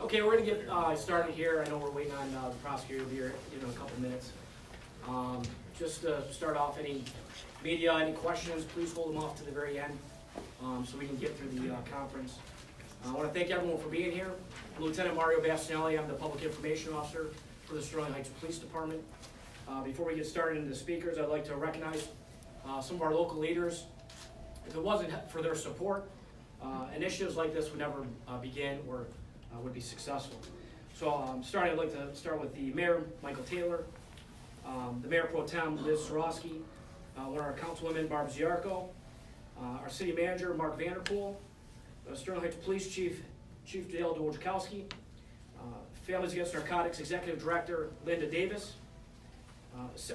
Okay, we're going to get started here. I know we're waiting on the prosecutor to be here in a couple minutes. Just to start off, any media, any questions, please hold them off to the very end so we can get through the conference. I want to thank everyone for being here. I'm Lieutenant Mario Bastinelli. I'm the Public Information Officer for the Sterling Heights Police Department. Before we get started into the speakers, I'd like to recognize some of our local leaders. If it wasn't for their support, initiatives like this would never begin or would be successful. So I'd like to start with the Mayor, Michael Taylor, the Mayor Pro Tem, Liz Sorosky, one of our councilwomen, Barb Ziarko, our City Manager, Mark Vanderpool, Sterling Heights Police Chief Dale Dwojkowski, Families Against Narcotics Executive Director, Linda Davis,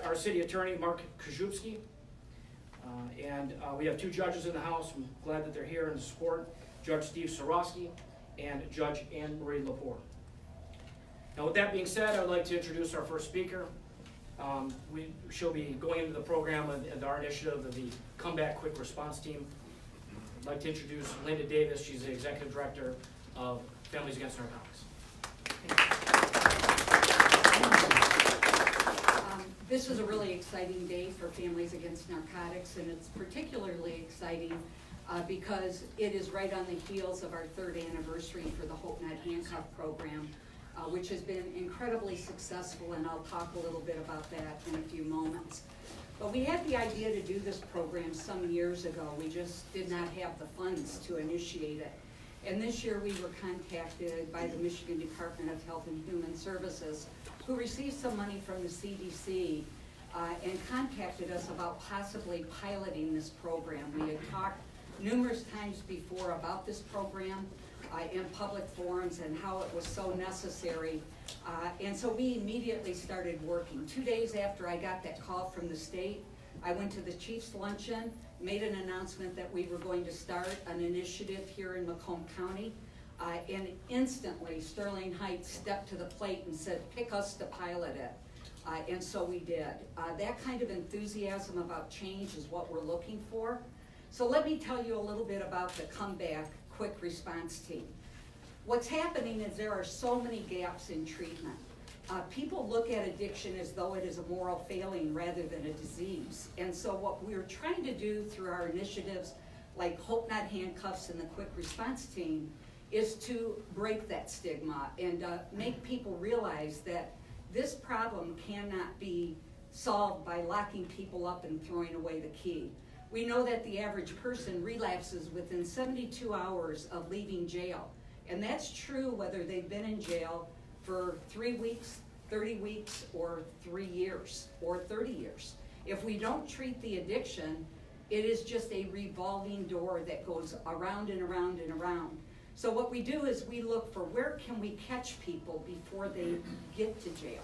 our City Attorney, Mark Kajubski, and we have two judges in the House. I'm glad that they're here in support, Judge Steve Sorosky and Judge Anne Marie Lepore. Now with that being said, I would like to introduce our first speaker. She'll be going into the program of our initiative of the Comeback Quick Response Team. I'd like to introduce Linda Davis. She's the Executive Director of Families Against Narcotics. This is a really exciting day for Families Against Narcotics, and it's particularly exciting because it is right on the heels of our third anniversary for the Hope Not Handcuff program, which has been incredibly successful, and I'll talk a little bit about that in a few moments. But we had the idea to do this program some years ago. We just did not have the funds to initiate it. And this year we were contacted by the Michigan Department of Health and Human Services, who received some money from the CDC and contacted us about possibly piloting this program. We had talked numerous times before about this program in public forums and how it was so necessary. And so we immediately started working. 2 days after I got that call from the state, I went to the Chief's Luncheon, made an announcement that we were going to start an initiative here in Macomb County, and instantly Sterling Heights stepped to the plate and said, pick us to pilot it. And so we did. That kind of enthusiasm about change is what we're looking for. So let me tell you a little bit about the Comeback Quick Response Team. What's happening is there are so many gaps in treatment. People look at addiction as though it is a moral failing rather than a disease. And so what we're trying to do through our initiatives like Hope Not Handcuffs and the Quick Response Team is to break that stigma and make people realize that this problem cannot be solved by locking people up and throwing away the key. We know that the average person relapses within 72 hours of leaving jail. And that's true whether they've been in jail for 3 weeks, 30 weeks, or 3 years, or 30 years. If we don't treat the addiction, it is just a revolving door that goes around and around and around. So what we do is we look for where can we catch people before they get to jail?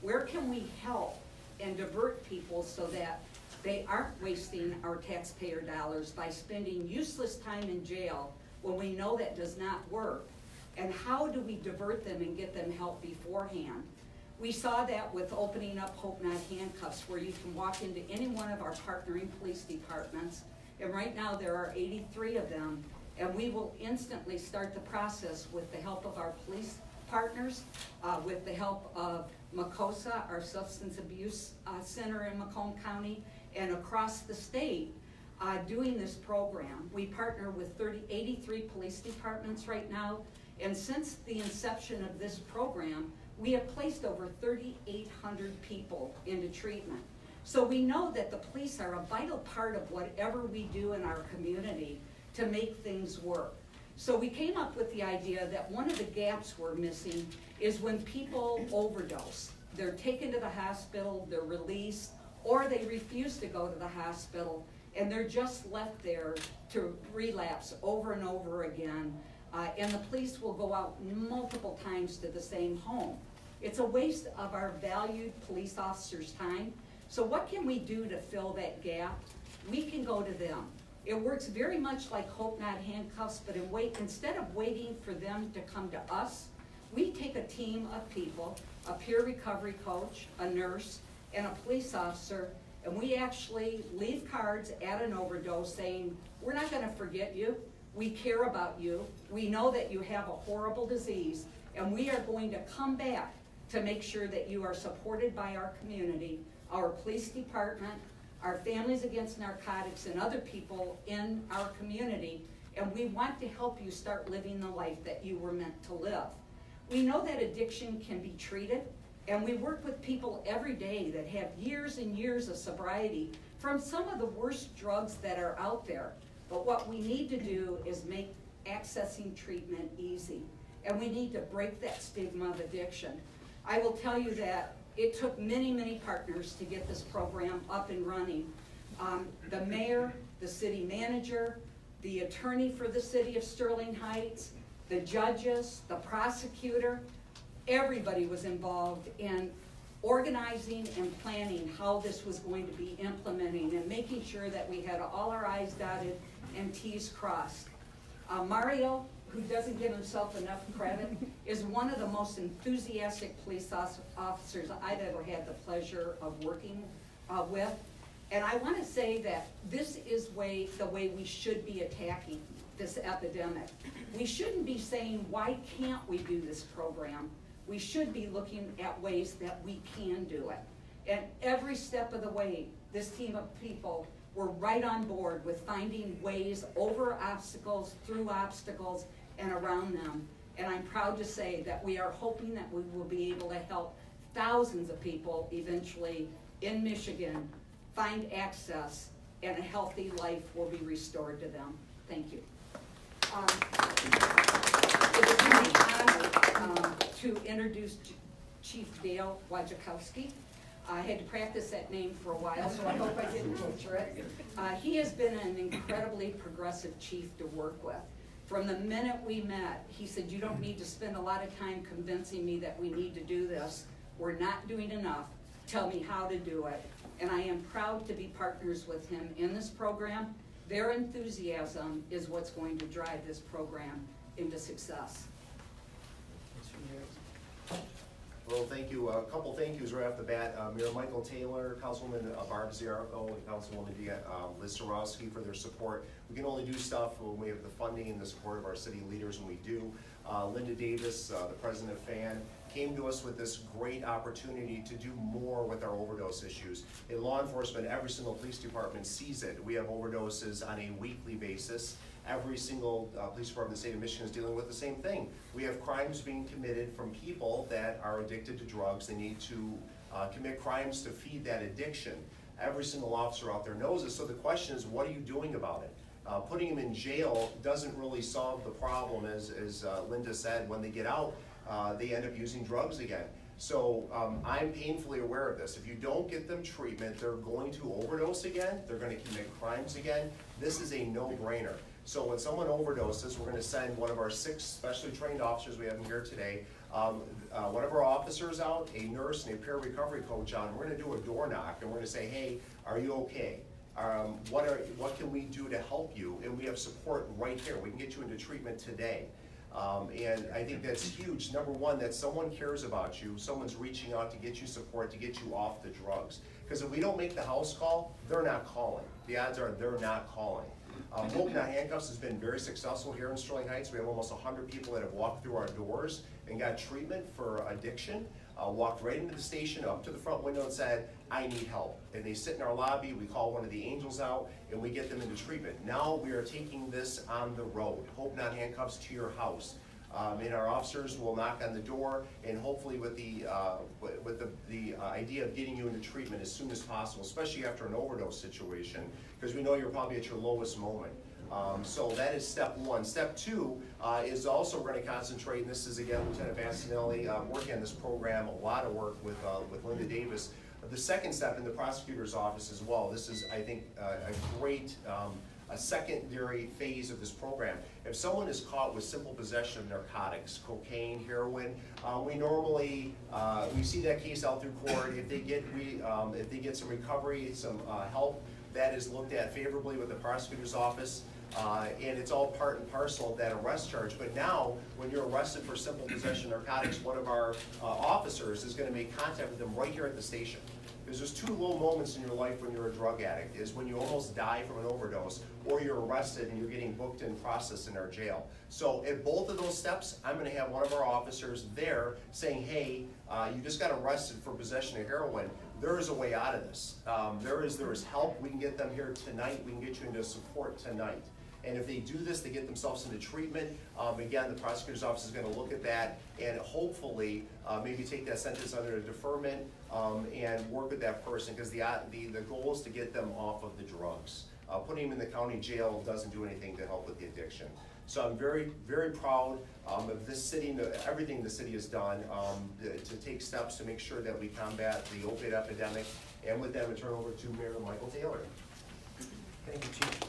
Where can we help and divert people so that they aren't wasting our taxpayer dollars by spending useless time in jail when we know that does not work? And how do we divert them and get them help beforehand? We saw that with opening up Hope Not Handcuffs, where you can walk into any one of our partnering police departments, and right now there are 83 of them, and we will instantly start the process with the help of our police partners, with the help of MACOSA, our substance abuse center in Macomb County, and across the state, doing this program. We partner with 83 police departments right now, and since the inception of this program, we have placed over 3,800 people into treatment. So we know that the police are a vital part of whatever we do in our community to make things work. So we came up with the idea that one of the gaps we're missing is when people overdose. They're taken to the hospital, they're released, or they refuse to go to the hospital, and they're just left there to relapse over and over again. And the police will go out multiple times to the same home. It's a waste of our valued police officers' time. So what can we do to fill that gap? We can go to them. It works very much like Hope Not Handcuffs, but instead of waiting for them to come to us, we take a team of people, a peer recovery coach, a nurse, and a police officer, and we actually leave cards at an overdose saying, we're not going to forget you. We care about you. We know that you have a horrible disease, And we are going to come back to make sure that you are supported by our community, our police department, our Families Against Narcotics, and other people in our community, and we want to help you start living the life that you were meant to live. We know that addiction can be treated, and we work with people every day that have years and years of sobriety from some of the worst drugs that are out there. But what we need to do is make accessing treatment easy, and we need to break that stigma of addiction. I will tell you that it took many, many partners to get this program up and running. The mayor, the city manager, the attorney for the city of Sterling Heights, the judges, the prosecutor, everybody was involved in organizing and planning how this was going to be implementing and making sure that we had all our I's dotted and T's crossed. Mario, who doesn't give himself enough credit, is one of the most enthusiastic police officers I've ever had the pleasure of working with. And I want to say that this is the way we should be attacking this epidemic. We shouldn't be saying, why can't we do this program? We should be looking at ways that we can do it. And every step of the way, this team of people were right on board with finding ways over obstacles, through obstacles, and around them. And I'm proud to say that we are hoping that we will be able to help thousands of people eventually in Michigan find access, and a healthy life will be restored to them. Thank you. It is my honor to introduce Chief Dale Wojciechowski. I had to practice that name for a while, so I hope I didn't butcher it. He has been an incredibly progressive chief to work with. From the minute we met, he said, you don't need to spend a lot of time convincing me that we need to do this. We're not doing enough. Tell me how to do it. And I am proud to be partners with him in this program. Their enthusiasm is what's going to drive this program into success. Well, thank you. A couple thank yous right off the bat. Mayor Michael Taylor, Councilwoman Barb Ziarko, and Councilwoman Liz Sarowski for their support. We can only do stuff when we have the funding and the support of our city leaders, and we do. Linda Davis, the president of FAN, came to us with this great opportunity to do more with our overdose issues. In law enforcement, every single police department sees it. We have overdoses on a weekly basis. Every single police department in the state of Michigan is dealing with the same thing. We have crimes being committed from people that are addicted to drugs. They need to commit crimes to feed that addiction. Every single officer out there knows it. So the question is, what are you doing about it? Putting them in jail doesn't really solve the problem, as Linda said. When they get out, they end up using drugs again. So I'm painfully aware of this. If you don't get them treatment, they're going to overdose again. They're going to commit crimes again. This is a no-brainer. So when someone overdoses, we're going to send one of our 6 specially trained officers we have in here today, one of our officers out, a nurse, and a peer recovery coach on. We're going to do a door knock, and we're going to say, hey, are you okay? What can we do to help you? And we have support right here. We can get you into treatment today. And I think that's huge. Number one, that someone cares about you, someone's reaching out to get you support, to get you off the drugs. Because if we don't make the house call, they're not calling. The odds are they're not calling. Hope Not Handcuffs has been very successful here in Sterling Heights. We have almost 100 people that have walked through our doors and got treatment for addiction, walked right into the station, up to the front window and said, I need help. And they sit in our lobby, we call one of the angels out, and we get them into treatment. Now we are taking this on the road. Hope Not Handcuffs to your house. And our officers will knock on the door, and hopefully with the idea of getting you into treatment as soon as possible, especially after an overdose situation, because we know you're probably at your lowest moment. So that is step one. Step two is also we're going to concentrate, and this is again Lieutenant Bassinelli working on this program, a lot of work with Linda Davis. The second step in the prosecutor's office as well. This is, I think, a great a secondary phase of this program. If someone is caught with simple possession of narcotics, cocaine, heroin, we normally we see that case out through court. If they get some recovery, some help, that is looked at favorably with the prosecutor's office. And it's all part and parcel of that arrest charge. But now, when you're arrested for simple possession of narcotics, one of our officers is going to make contact with them right here at the station. is there's two low moments in your life when you're a drug addict, is when you almost die from an overdose, or you're arrested and you're getting booked and processed in our jail. So at both of those steps, I'm gonna have one of our officers there saying, hey, you just got arrested for possession of heroin. There is a way out of this. There is help. We can get them here tonight. We can get you into support tonight. And if they do this, they get themselves into treatment. Again, the prosecutor's office is going to look at that and hopefully maybe take that sentence under a deferment and work with that person, because the goal is to get them off of the drugs. Putting them in the county jail doesn't do anything to help with the addiction. So I'm very, very proud of this city, everything the city has done to take steps to make sure that we combat the opiate epidemic. And with that, I turn over to Mayor Michael Taylor. Thank you, Chief.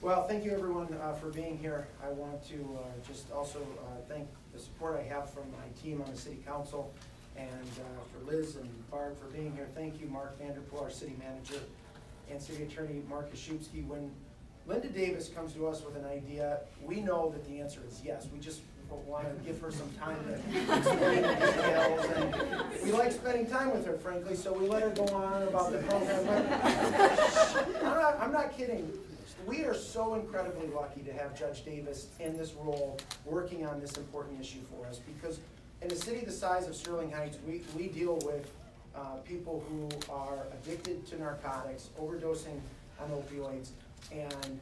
Well, thank you everyone for being here. I want to just also thank the support I have from my team on the City Council, and for Liz and Barb for being here. Thank you, Mark Vanderpool, our City Manager, and City Attorney Mark Kaszubski. When Linda Davis comes to us with an idea, we know that the answer is yes. We just want to give her some time to explain the details, and we like spending time with her, frankly, so we let her go on about the program. But I'm not kidding. We are so incredibly lucky to have Judge Davis in this role working on this important issue for us, because in a city the size of Sterling Heights, we deal with people who are addicted to narcotics, overdosing on opioids, and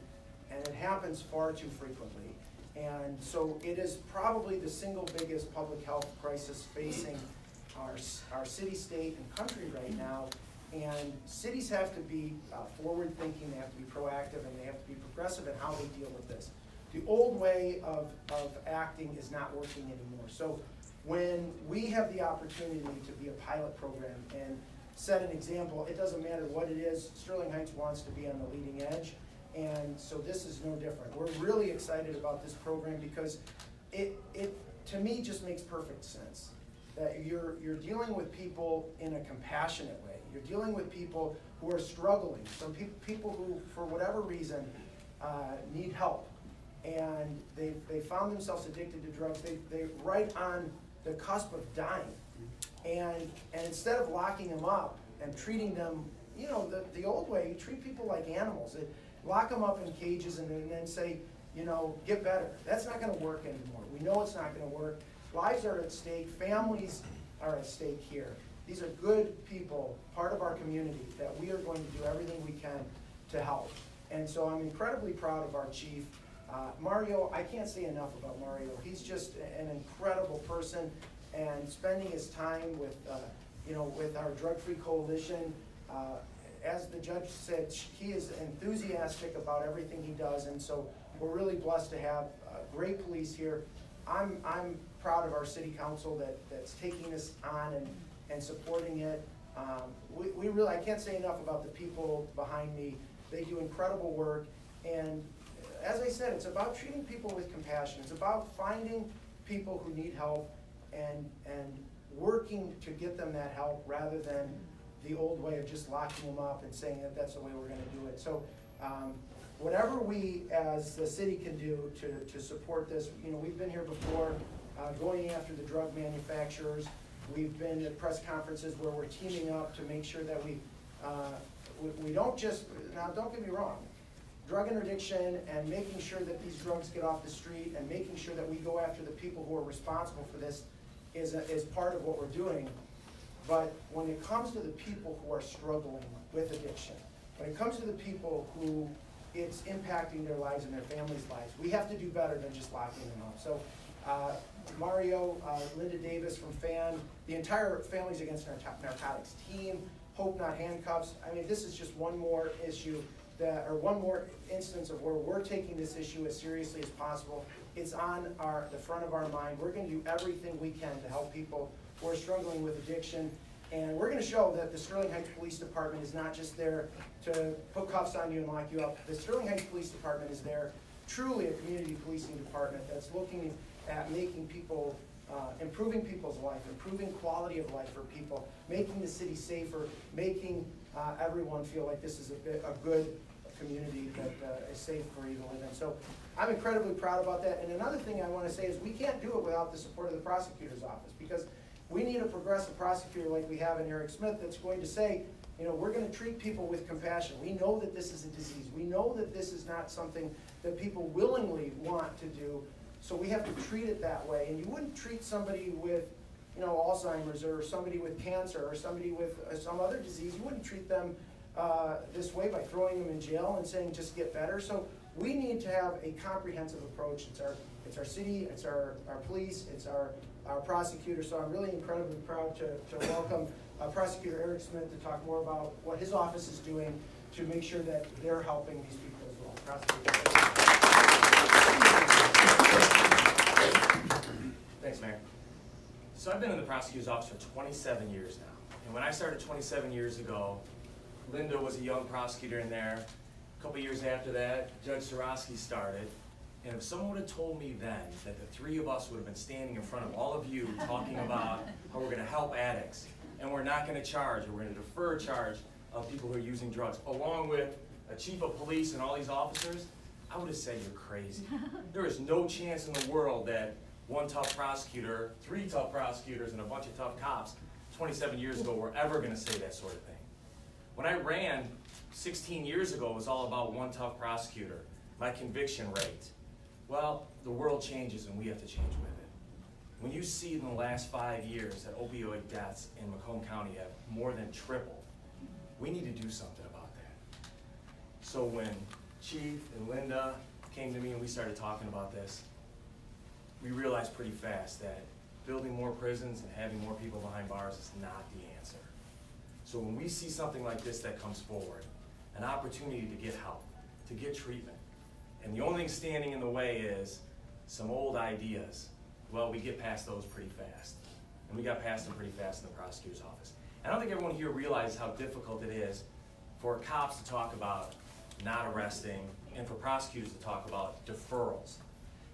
it happens far too frequently. And so it is probably the single biggest public health crisis facing our city, state, and country right now. And cities have to be forward-thinking, they have to be proactive, and they have to be progressive in how they deal with this. The old way of acting is not working anymore. So when we have the opportunity to be a pilot program and set an example, it doesn't matter what it is, Sterling Heights wants to be on the leading edge. And so this is no different. We're really excited about this program because it to me just makes perfect sense. That you're dealing with people in a compassionate way. You're dealing with people who are struggling. Some people who, for whatever reason, need help. And they found themselves addicted to drugs. They're right on the cusp of dying. And instead of locking them up and treating them, you know, the old way, you treat people like animals. Lock them up in cages and then say, you know, get better. That's not going to work anymore. We know it's not going to work. Lives are at stake. Families are at stake here. These are good people, part of our community, that we are going to do everything we can to help. And so I'm incredibly proud of our chief. Mario, I can't say enough about Mario. He's just an incredible person, and spending his time with, with our drug-free coalition. As the judge said, he is enthusiastic about everything he does, and so we're really blessed to have great police here. I'm proud of our city council that's taking this on and supporting it. We really, I can't say enough about the people behind me. They do incredible work, and as I said, it's about treating people with compassion. It's about finding people who need help and working to get them that help rather than the old way of just locking them up and saying that that's the way we're going to do it. So whatever we as the city can do to support this, we've been here before going after the drug manufacturers. We've been at press conferences where we're teaming up to make sure that we don't just, now don't get me wrong, drug interdiction and making sure that these drugs get off the street and making sure that we go after the people who are responsible for this is part of what we're doing. But when it comes to the people who are struggling with addiction, when it comes to the people who it's impacting their lives and their families' lives, we have to do better than just locking them up. So Mario, Linda Davis from FAN, the entire Families Against Narcotics team, Hope Not Handcuffs. I mean, this is just one more issue or one more instance of where we're taking this issue as seriously as possible. It's on the front of our mind. We're going to do everything we can to help people who are struggling with addiction. And we're going to show that the Sterling Heights Police Department is not just there to put cuffs on you and lock you up. The Sterling Heights Police Department is there, truly a community policing department that's looking at making people, improving people's life, improving quality of life for people, making the city safer, making everyone feel like this is a good community that is safe for you to live in. So I'm incredibly proud about that. And another thing I want to say is we can't do it without the support of the prosecutor's office, because We need a progressive prosecutor like we have in Eric Smith that's going to say, you know, we're gonna treat people with compassion. We know that this is a disease. We know that this is not something that people willingly want to do, so we have to treat it that way. And you wouldn't treat somebody with, you know, Alzheimer's or somebody with cancer or somebody with some other disease, you wouldn't treat them this way by throwing them in jail and saying just get better. So we need to have a comprehensive approach. It's our city, it's our police, it's our prosecutor. So I'm really incredibly proud to welcome Prosecutor Eric Smith to talk more about what his office is doing to make sure that they're helping these people as well. Prosecutor. Thanks, Mayor. So I've been in the prosecutor's office for 27 years now. And when I started 27 years ago, Linda was a young prosecutor in there. A couple years after that, Judge Sorosky started. And if someone would have told me then that the three of us would have been standing in front of all of you talking about how we're gonna help addicts, and we're not gonna charge, or we're gonna defer charge of people who are using drugs, along with a chief of police and all these officers, I would have said you're crazy. There is no chance in the world that one tough prosecutor, three tough prosecutors, and a bunch of tough cops 27 years ago were ever gonna say that sort of thing. When I ran 16 years ago, it was all about one tough prosecutor, my conviction rate. Well, the world changes and we have to change with it. When you see in the last 5 years that opioid deaths in Macomb County have more than tripled, we need to do something about that. So when Chief and Linda came to me and we started talking about this, we realized pretty fast that building more prisons and having more people behind bars is not the answer. So when we see something like this that comes forward, an opportunity to get help, to get treatment, and the only thing standing in the way is some old ideas, well, we get past those pretty fast. And we got past them pretty fast in the prosecutor's office. I don't think everyone here realizes how difficult it is for cops to talk about not arresting and for prosecutors to talk about deferrals.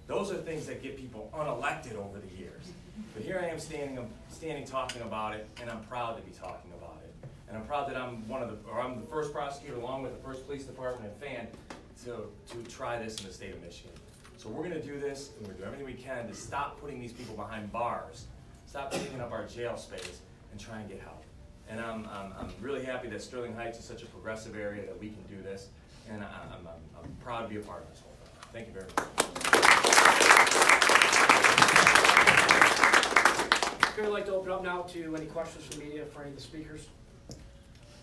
Those are things that get people unelected over the years. But here I am standing talking about it, and I'm proud to be talking about it. And I'm proud that I'm the first prosecutor, along with the first police department and FAN, to try this in the state of Michigan. So we're gonna do this, and we're gonna do everything we can to stop putting these people behind bars, stop taking up our jail space, and try and get help. And I'm really happy that Sterling Heights is such a progressive area that we can do this, and I'm proud to be a part of this whole thing. Thank you very much. I'd like to open up now to any questions from the media for any of the speakers.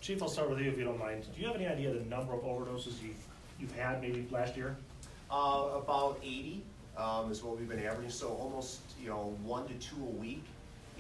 Chief, I'll start with you if you don't mind. Do you have any idea the number of overdoses you've had maybe last year? About 80 is what we've been averaging, so almost 1 to 2 a week.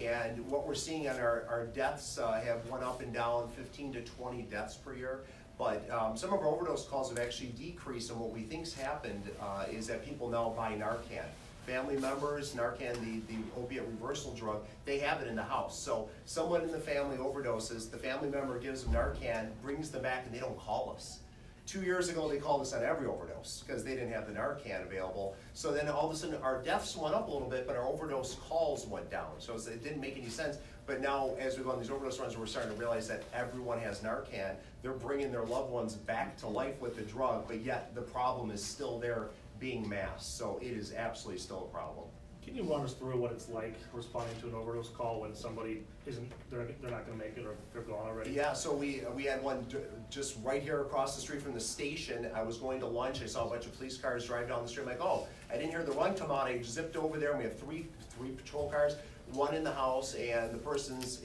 And what we're seeing on our deaths have went up and down, 15 to 20 deaths per year. But some of our overdose calls have actually decreased, and what we think's happened is that people now buy Narcan. Family members, Narcan, the opiate reversal drug, they have it in the house. So someone in the family overdoses, the family member gives them Narcan, brings them back, and they don't call us. 2 years ago, they called us on every overdose because they didn't have the Narcan available. So then all of a sudden, our deaths went up a little bit, but our overdose calls went down. So it didn't make any sense. But now, as we go on these overdose runs, we're starting to realize that everyone has Narcan. They're bringing their loved ones back to life with the drug, but yet the problem is still there being masked. So it is absolutely still a problem. Can you run us through what it's like responding to an overdose call when somebody they're not going to make it or they're gone already? Yeah, so we had one just right here across the street from the station. I was going to lunch. I saw a bunch of police cars drive down the street. I'm like, oh, I didn't hear the run come out. I zipped over there, and we have three patrol cars, one in the house, and the person's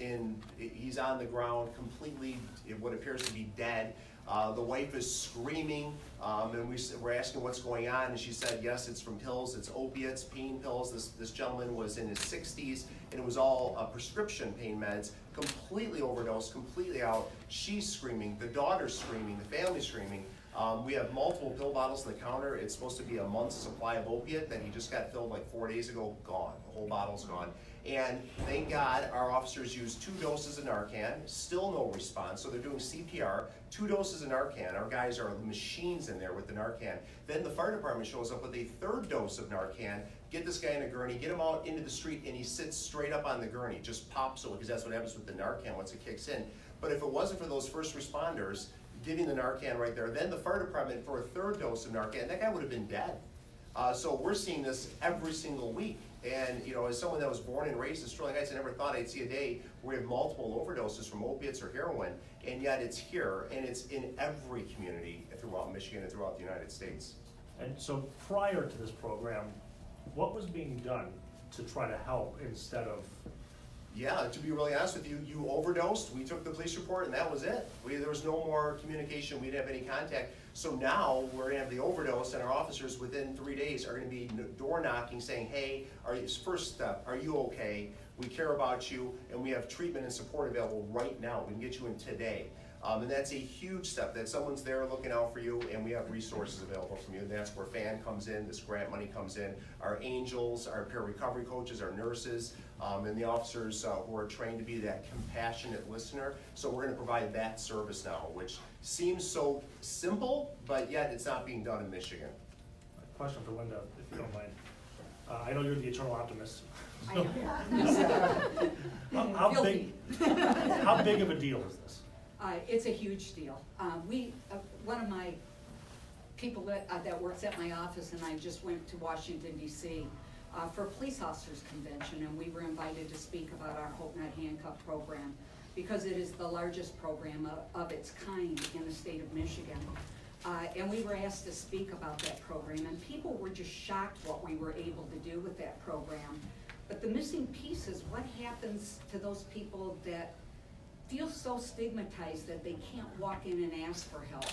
he's on the ground, completely what appears to be dead. The wife is screaming, and we're asking what's going on, and she said, yes, it's from pills, it's opiates, pain pills. This gentleman was in his 60s, and it was all prescription pain meds, completely overdosed, completely out. She's screaming, the daughter's screaming, the family's screaming. We have multiple pill bottles on the counter. It's supposed to be a month's supply of opiate that he just got filled like 4 days ago, gone. The whole bottle's gone. And thank God our officers used 2 doses of Narcan, still no response, so they're doing CPR, 2 doses of Narcan. Our guys are machines in there with the Narcan. Then the fire department shows up with a 3rd dose of Narcan, get this guy in a gurney, get him out into the street, and he sits straight up on the gurney, just pops it, because that's what happens with the Narcan once it kicks in. But if it wasn't for those first responders giving the Narcan right there, then the fire department for a 3rd dose of Narcan, that guy would have been dead. So we're seeing this every single week. And, you know, as someone that was born and raised in Sterling Heights, I never thought I'd see a day where we have multiple overdoses from opiates or heroin, and yet it's here, and it's in every community throughout Michigan and throughout the United States. And so prior to this program, what was being done to try to help instead of? Yeah, to be really honest with you, you overdosed, we took the police report, and that was it. There was no more communication, we didn't have any contact. So now, we're gonna have the overdose, and our officers within 3 days are gonna be door knocking, saying, hey, first step, are you okay? We care about you, and we have treatment and support available right now. We can get you in today. And that's a huge step, that someone's there looking out for you, and we have resources available from you. And that's where FAN comes in, this grant money comes in, our angels, our peer recovery coaches, our nurses, and the officers who are trained to be that compassionate listener. So we're gonna provide that service now, which seems so simple, but yet it's not being done in Michigan. Question for Linda, if you don't mind. I know you're the eternal optimist. I know. How big of a deal is this? It's a huge deal. One of my people that works at my office and I just went to Washington DC for a police officers convention, and we were invited to speak about our Hope Not Handcuffed program because it is the largest program of its kind in the state of Michigan. And we were asked to speak about that program, and people were just shocked what we were able to do with that program. But the missing piece is what happens to those people that feel so stigmatized that they can't walk in and ask for help.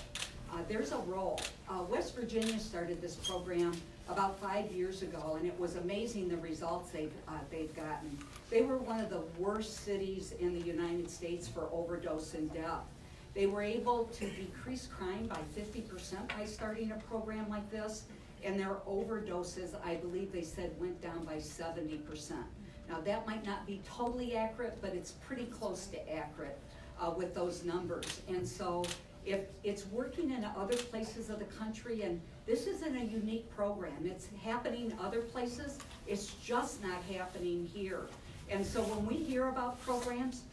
There's a role. West Virginia started this program about 5 years ago, and it was amazing the results they've gotten. They were one of the worst cities in the United States for overdose and death. They were able to decrease crime by 50% by starting a program like this, and their overdoses, I believe they said, went down by 70%. Now, that might not be totally accurate, but it's pretty close to accurate with those numbers. And so if it's working in other places of the country, and this isn't a unique program, it's happening other places, it's just not happening here. And so when we hear about programs,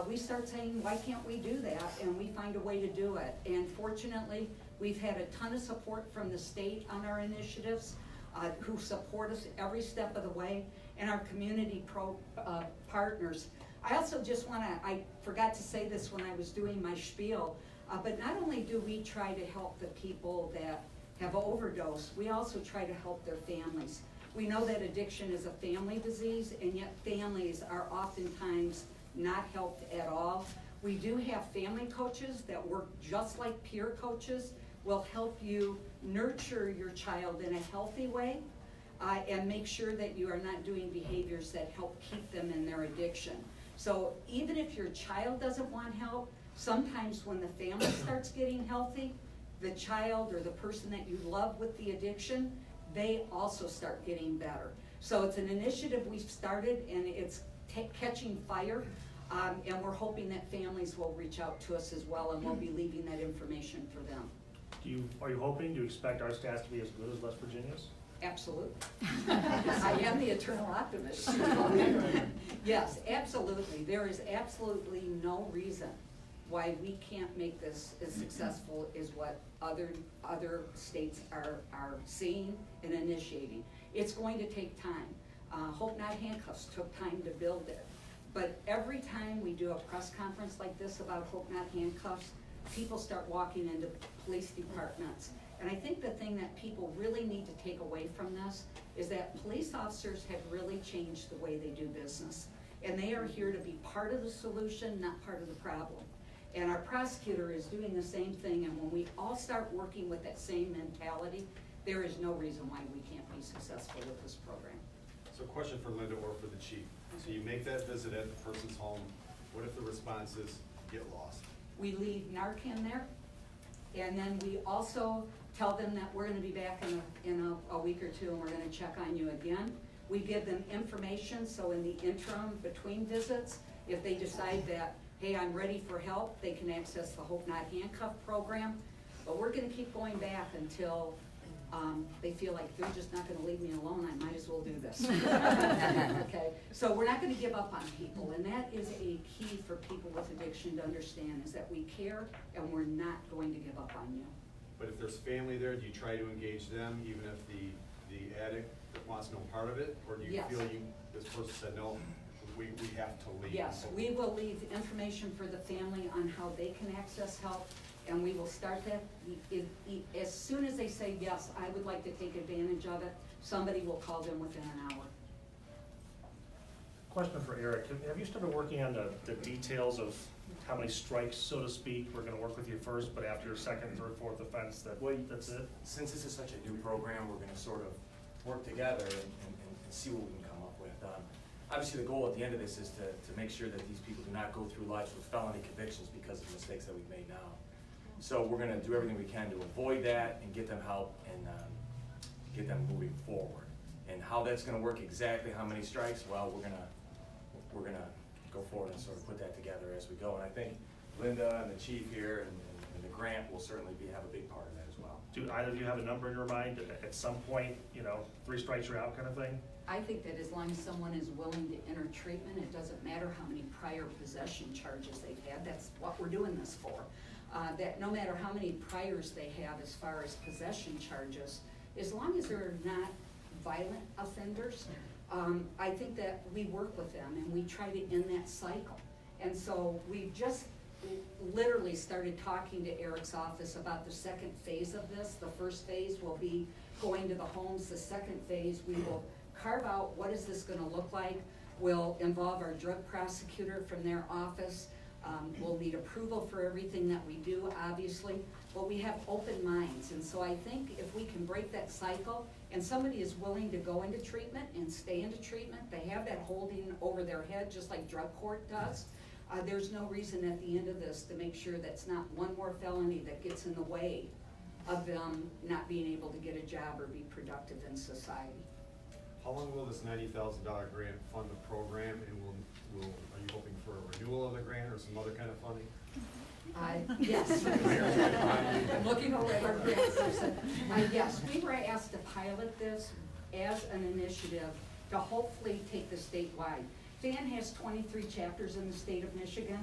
we start saying, why can't we do that? And we find a way to do it. And fortunately, we've had a ton of support from the state on our initiatives, who support us every step of the way, and our community partners. I also just I forgot to say this when I was doing my spiel, but not only do we try to help the people that have overdosed, we also try to help their families. We know that addiction is a family disease, and yet families are oftentimes not helped at all. We do have family coaches that work just like peer coaches, will help you nurture your child in a healthy way, and make sure that you are not doing behaviors that help keep them in their addiction. So even if your child doesn't want help, sometimes when the family starts getting healthy, the child or the person that you love with the addiction, they also start getting better. So it's an initiative we've started, and it's catching fire, and we're hoping that families will reach out to us as well, and we'll be leaving that information for them. Are you hoping, do you expect our stats to be as good as West Virginia's? Absolutely. I am the eternal optimist. Yes, absolutely. There is absolutely no reason why we can't make this as successful as what other states are seeing and initiating. It's going to take time. Hope Not Handcuffs took time to build it. But every time we do a press conference like this about Hope Not Handcuffs, people start walking into police departments. And I think the thing that people really need to take away from this is that police officers have really changed the way they do business. And they are here to be part of the solution, not part of the problem. And our prosecutor is doing the same thing, and when we all start working with that same mentality, there is no reason why we can't be successful with this program. So question for Linda or for the chief. So you make that visit at the person's home. What if the response is get lost? We leave Narcan there, and then we also tell them that we're gonna be back in a week or two, and we're gonna check on you again. We give them information, so in the interim between visits, if they decide that, hey, I'm ready for help, they can access the Hope Not Handcuffed program. But we're gonna keep going back until they feel like they're just not gonna leave me alone, I might as well do this. Okay, so we're not gonna give up on people, and that is a key for people with addiction to understand, is that we care and we're not going to give up on you. But if there's family there, do you try to engage them even if the the addict that wants no part of it? Or do you Yes. feel this person said, no, we have to leave? Yes, we will leave information for the family on how they can access help, and we will start that. As soon as they say, yes, I would like to take advantage of it, somebody will call them within an hour. Question for Eric, have you started working on the details of how many strikes, so to speak? We're gonna work with you first, but after your second, third, fourth offense, that's it? Since this is such a new program, we're gonna sort of work together and see what we can come up with. Obviously, the goal at the end of this is to make sure that these people do not go through life with felony convictions because of mistakes that we've made now. So we're gonna do everything we can to avoid that and get them help and get them moving forward. And how that's gonna work exactly, how many strikes, well, we're gonna go forward and sort of put that together as we go. And I think Linda and the chief here and the grant will certainly have a big part of that as well. Do either of you have a number in your mind, at some point, 3 strikes you're out kind of thing? I think that as long as someone is willing to enter treatment, it doesn't matter how many prior possession charges they've had, that's what we're doing this for. That no matter how many priors they have as far as possession charges, as long as they're not violent offenders, I think that we work with them and we try to end that cycle. And so we've just literally started talking to Eric's office about the second phase of this. The first phase will be going to the homes. The second phase, we will carve out what is this gonna look like. We'll involve our drug prosecutor from their office. We'll need approval for everything that we do, obviously, but we have open minds. And so I think if we can break that cycle and somebody is willing to go into treatment and stay into treatment, they have that holding over their head just like drug court does. There's no reason at the end of this to make sure that's not one more felony that gets in the way of them not being able to get a job or be productive in society. How long will this $90,000 grant fund the program, and are you hoping for a renewal of the grant or some other kind of funding? Yes. I'm looking over at our grant person. Yes, we were asked to pilot this as an initiative to hopefully take this statewide. FAN has 23 chapters in the state of Michigan,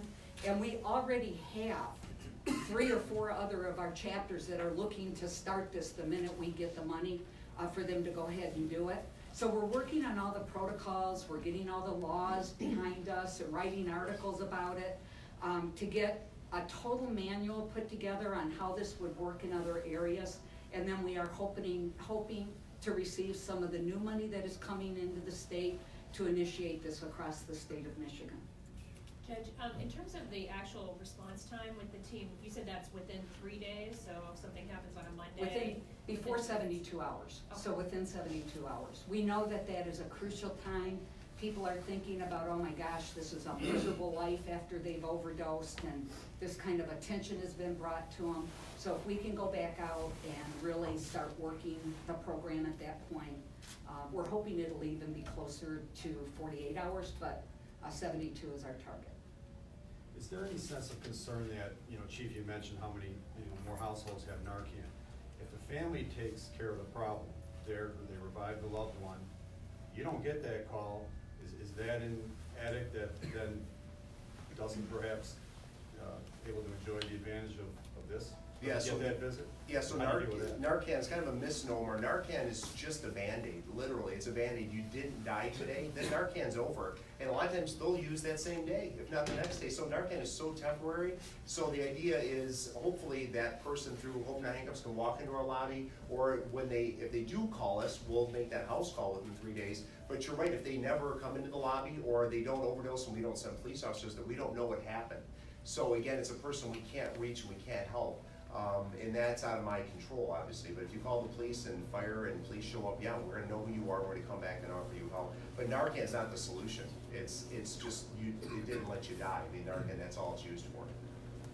and we already have 3 or 4 other of our chapters that are looking to start this the minute we get the money for them to go ahead and do it. So we're working on all the protocols, we're getting all the laws behind us and writing articles about it to get a total manual put together on how this would work in other areas. And then we are hoping to receive some of the new money that is coming into the state to initiate this across the state of Michigan. Judge, in terms of the actual response time with the team, you said that's within 3 days, so if something happens on a Monday? Before 72 hours, so Okay. within 72 hours. We know that that is a crucial time. People are thinking about, oh my gosh, this is a miserable life after they've overdosed, and this kind of attention has been brought to them. So if we can go back out and really start working the program at that point, we're hoping it'll even be closer to 48 hours, but 72 is our target. Is there any sense of concern that, Chief, you mentioned how many, more households have Narcan? If the family takes care of the problem, they revive the loved one, you don't get that call, is that an addict that then doesn't perhaps able to enjoy the advantage of this? Yeah, so Get that visit? Yeah, so How do you deal with that? Narcan is kind of a misnomer. Narcan is just a Band-Aid, literally, it's a Band-Aid. You didn't die today, then Narcan's over. And a lot of times they'll use that same day, if not the next day. So Narcan is so temporary. So the idea is hopefully that person through Hope Not Handcuffs can walk into our lobby, or if they do call us, we'll make that house call within 3 days. But you're right, if they never come into the lobby or they don't overdose and we don't send police officers, that we don't know what happened. So again, it's a person we can't reach and we can't help. And that's out of my control, obviously, but if you call the police and fire and police show up, yeah, we're gonna know who you are, we're gonna come back and offer you help. But Narcan's not the solution, it's just, it didn't let you die. I mean, Narcan, that's all it's used for.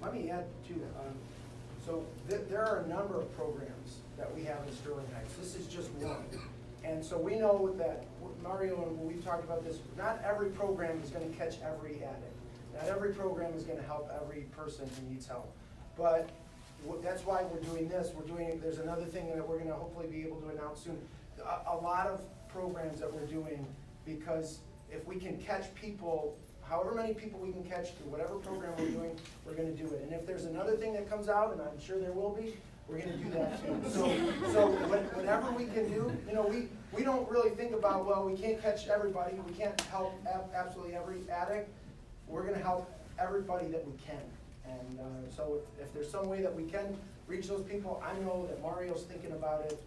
Let me add to that. So there are a number of programs that we have in Sterling Heights. This is just one. And so we know that, Mario, and we've talked about this, not every program is gonna catch every addict. Not every program is gonna help every person who needs help. But that's why we're doing this. There's another thing that we're gonna hopefully be able to announce soon. A lot of programs that we're doing, because if we can catch people, however many people we can catch through whatever program we're doing, we're gonna do it. And if there's another thing that comes out, and I'm sure there will be, we're gonna do that too. So whatever we can do, you know, we don't really think about, well, we can't catch everybody, we can't help absolutely every addict. We're gonna help everybody that we can. And so if there's some way that we can reach those people, I know that Mario's thinking about it,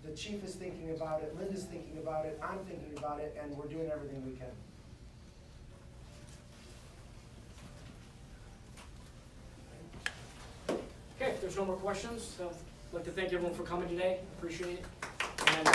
the chief is thinking about it, Linda's thinking about it, I'm thinking about it, and we're doing everything we can. Okay, if there's no more questions, I'd like to thank everyone for coming today, appreciate it. And